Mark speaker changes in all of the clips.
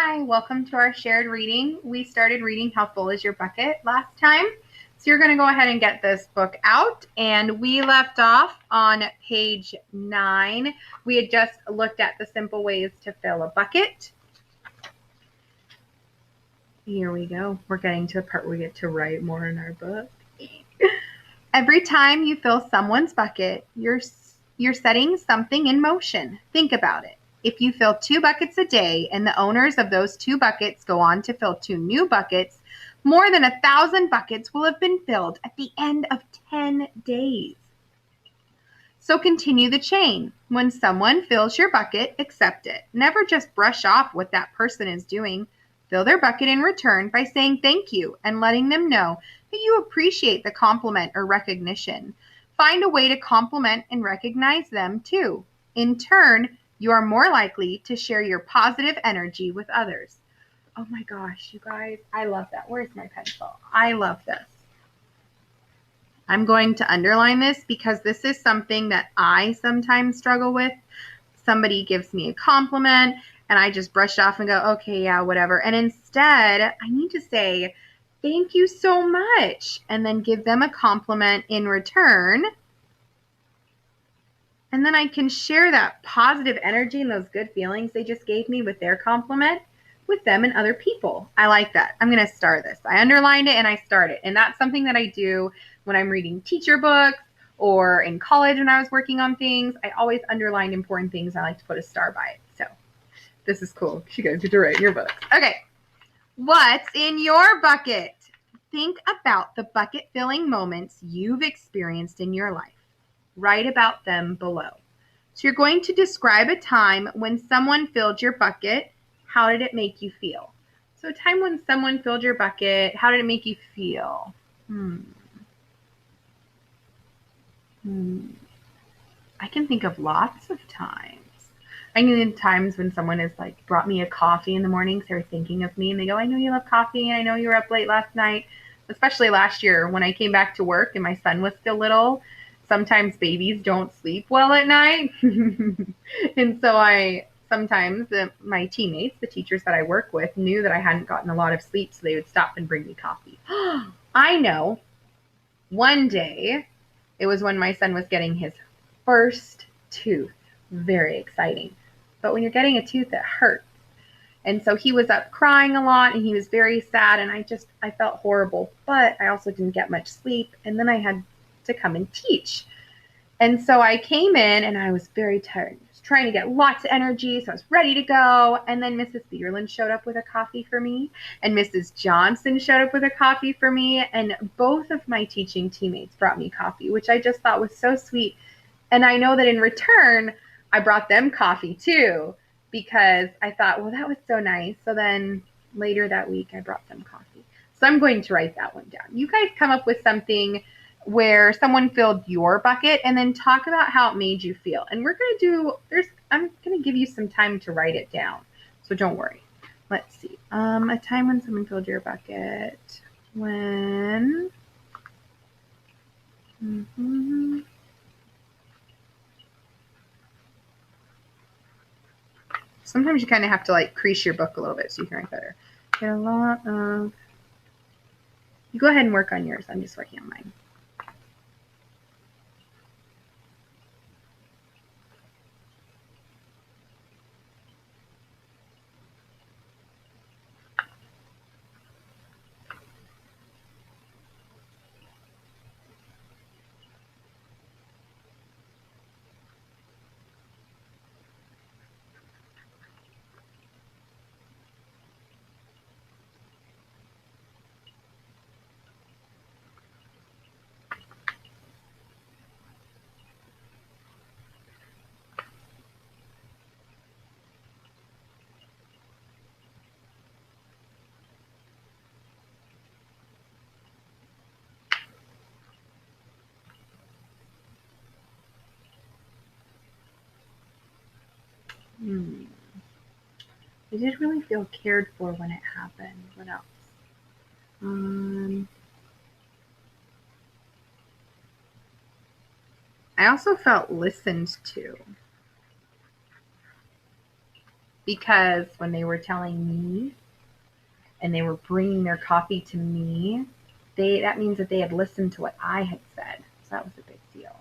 Speaker 1: Hi, welcome to our shared reading. We started reading How Full Is Your Bucket last time. So you're going to go ahead and get this book out. And we left off on page 9. We had just looked at the simple ways to fill a bucket. Here we go. We're getting to the part where we get to write more in our book. Every time you fill someone's bucket, you're setting something in motion. Think about it. If you fill 2 buckets a day and the owners of those 2 buckets go on to fill 2 new buckets, more than 1,000 buckets will have been filled at the end of 10 days. So continue the chain. When someone fills your bucket, accept it. Never just brush off what that person is doing. Fill their bucket in return by saying thank you and letting them know that you appreciate the compliment or recognition. Find a way to compliment and recognize them too. In turn, you are more likely to share your positive energy with others. Oh my gosh, you guys, I love that. Where's my pencil? I love this. I'm going to underline this because this is something that I sometimes struggle with. Somebody gives me a compliment and I just brush off and go, okay, yeah, whatever. And instead, I need to say, thank you so much, and then give them a compliment in return. And then I can share that positive energy and those good feelings they just gave me with their compliment with them and other people. I like that. I'm going to star this. I underlined it and I starred it. And that's something that I do when I'm reading teacher books or in college when I was working on things. I always underline important things. I like to put a star by it. So this is cool. You guys get to write your books. Okay. What's in your bucket? Think about the bucket filling moments you've experienced in your life. Write about them below. So you're going to describe a time when someone filled your bucket. How did it make you feel? So a time when someone filled your bucket, how did it make you feel? I can think of lots of times. I know times when someone has like brought me a coffee in the morning, so they're thinking of me and they go, I know you love coffee and I know you were up late last night. Especially last year when I came back to work and my son was still little. Sometimes babies don't sleep well at night. And so my teammates, the teachers that I work with, knew that I hadn't gotten a lot of sleep, so they would stop and bring me coffee. I know. One day, it was when my son was getting his first tooth. Very exciting. But when you're getting a tooth, it hurts. And so he was up crying a lot and he was very sad and I felt horrible, but I also didn't get much sleep. And then I had to come and teach. And so I came in and I was very tired. I was trying to get lots of energy, so I was ready to go. And then Mrs. Bierland showed up with a coffee for me, and Mrs. Johnson showed up with a coffee for me, and both of my teaching teammates brought me coffee, which I just thought was so sweet. And I know that in return, I brought them coffee too, because I thought, well, that was so nice. So then later that week, I brought them coffee. So I'm going to write that one down. You guys come up with something where someone filled your bucket and then talk about how it made you feel. And we're going to I'm going to give you some time to write it down. So don't worry. Let's see. A time when someone filled your bucket. When. Sometimes you kind of have to like crease your book a little bit so you can write better. Get a lot of. You go ahead and work on yours. I'm just working on mine. I did really feel cared for when it happened. What else? I also felt listened to. because when they were telling me and they were bringing their coffee to me, that means that they had listened to what I had said. So that was a big deal.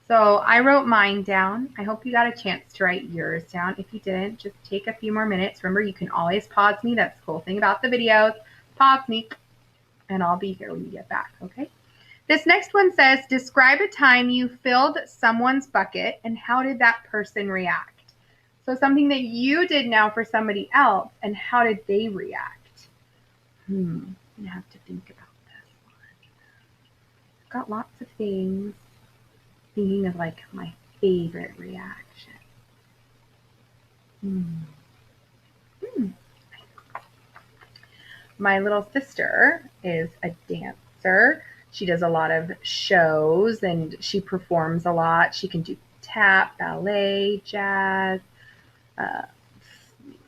Speaker 1: So I wrote mine down. I hope you got a chance to write yours down. If you didn't, just take a few more minutes. Remember, you can always pause me. That's the cool thing about the videos. Pause me, and I'll be here when you get back, okay? This next one says, describe a time you filled someone's bucket and how did that person react? So something that you did now for somebody else, and how did they react? I'm gonna have to think about this one. I've got lots of things. Thinking of like my favorite reaction. My little sister is a dancer. She does a lot of shows and she performs a lot. She can do tap, ballet, jazz, uh,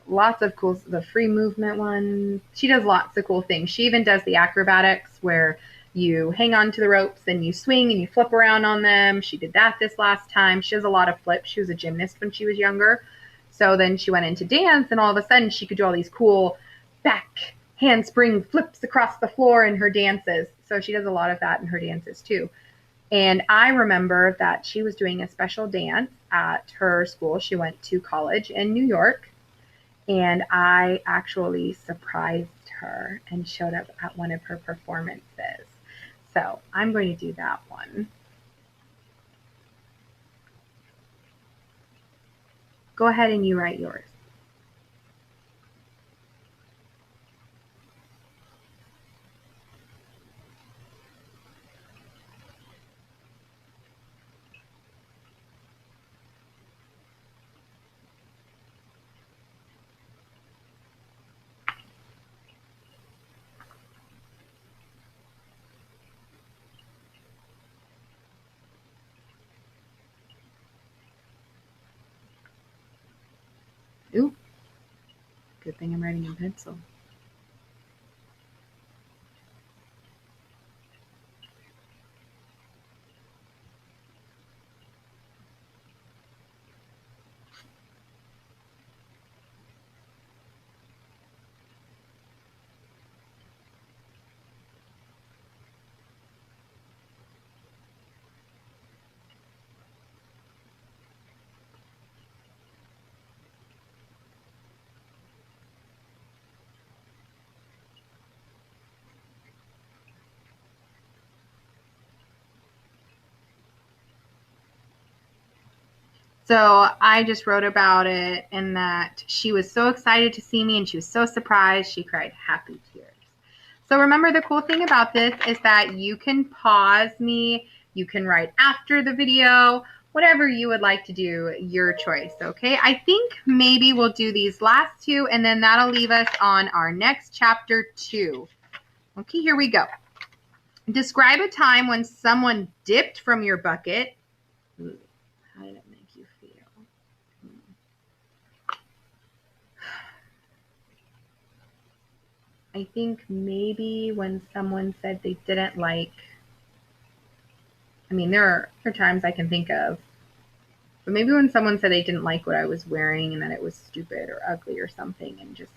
Speaker 1: lots of cool, the free movement one. She does lots of cool things. She even does the acrobatics where you hang on to the ropes and you swing and you flip around on them. She did that this last time. She does a lot of flips. She was a gymnast when she was younger. So then she went into dance and all of a sudden she could do all these cool back handspring flips across the floor in her dances. So she does a lot of that in her dances too. And I remember that she was doing a special dance at her school. She went to college in New York. And I actually surprised her and showed up at one of her performances. So I'm going to do that one. Go ahead and you write yours. Ooh, good thing I'm writing in pencil. So I just wrote about it and that she was so excited to see me and she was so surprised she cried happy tears. So remember, the cool thing about this is that you can pause me, you can write after the video, whatever you would like to do, your choice, okay? I think maybe we'll do these last two and then that'll leave us on our next chapter 2. Okay, here we go. Describe a time when someone dipped from your bucket. How did it make you feel? I think maybe when someone said they didn't like, I mean, there are times I can think of, but maybe when someone said they didn't like what I was wearing and that it was stupid or ugly or something, and just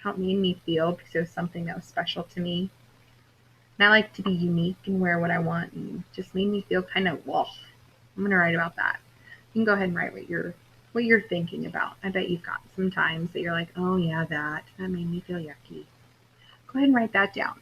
Speaker 1: how it made me feel because it was something that was special to me. And I like to be unique and wear what I want, and just made me feel kind of, well, I'm going to write about that. You can go ahead and write what you're thinking about. I bet you've got some times that you're like, oh yeah, that made me feel yucky. Go ahead and write that down.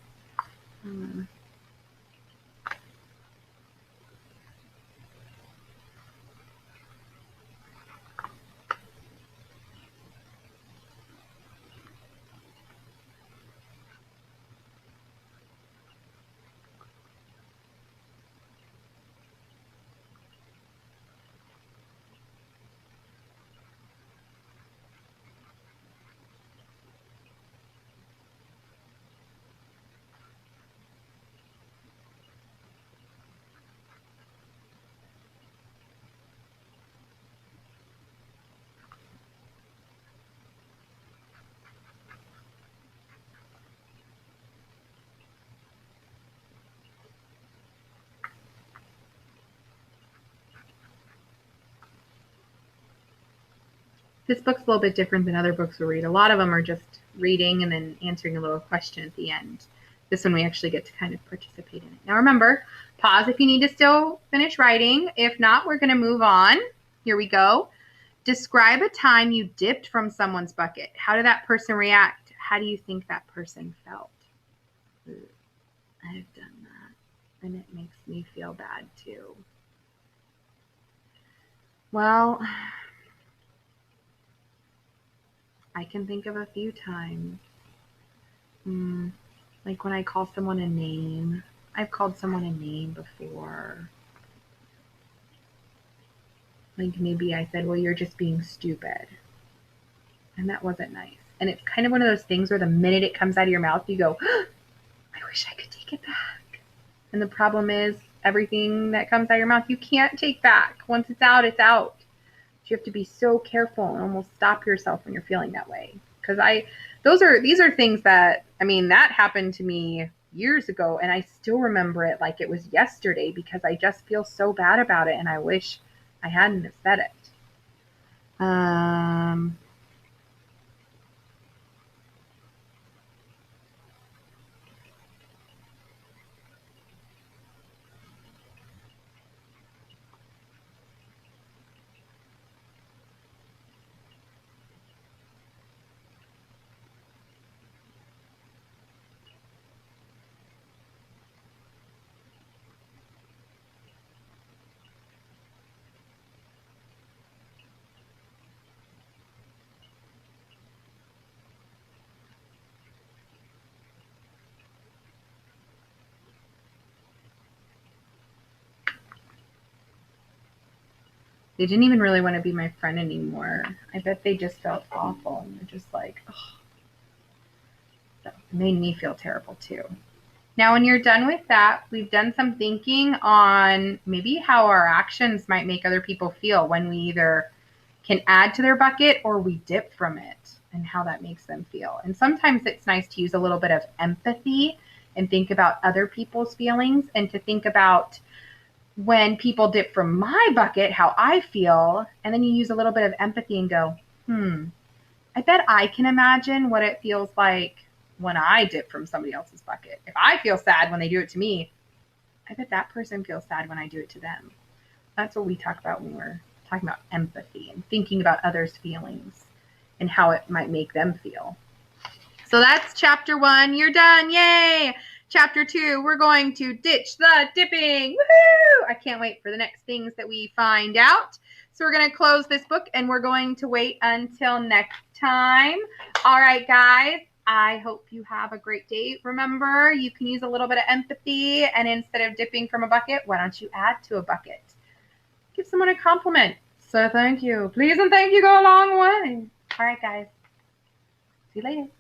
Speaker 1: This book's a little bit different than other books we read. A lot of them are just reading and then answering a little question at the end. This one we actually get to kind of participate in it. Now remember, pause if you need to still finish writing. If not, we're going to move on. Here we go. Describe a time you dipped from someone's bucket. How did that person react? How do you think that person felt? I've done that, and it makes me feel bad too. Well, I can think of a few times. Like when I call someone a name. I've called someone a name before. Like maybe I said, well, you're just being stupid. And that wasn't nice. And it's kind of one of those things where the minute it comes out of your mouth, you go, oh, I wish I could take it back. And the problem is everything that comes out of your mouth, you can't take back. Once it's out, it's out. You have to be so careful and almost stop yourself when you're feeling that way. Because these are things that, I mean, that happened to me years ago, and I still remember it like it was yesterday because I just feel so bad about it, and I wish I hadn't have said it. They didn't even really want to be my friend anymore. I bet they just felt awful, and they're just like, oh. So it made me feel terrible too. Now, when you're done with that, we've done some thinking on maybe how our actions might make other people feel when we either can add to their bucket or we dip from it, and how that makes them feel. And sometimes it's nice to use a little bit of empathy and think about other people's feelings, and to think about when people dip from my bucket, how I feel, and then you use a little bit of empathy and go, I bet I can imagine what it feels like when I dip from somebody else's bucket. If I feel sad when they do it to me, I bet that person feels sad when I do it to them. That's what we talk about when we're talking about empathy and thinking about others' feelings and how it might make them feel. So that's chapter 1. You're done. Yay! Chapter 2, we're going to ditch the dipping. Woohoo! I can't wait for the next things that we find out. So we're going to close this book, and we're going to wait until next time. All right, guys. I hope you have a great day. Remember, you can use a little bit of empathy, and instead of dipping from a bucket, why don't you add to a bucket? Give someone a compliment. So thank you. Please and thank you go a long way. All right, guys. See you later.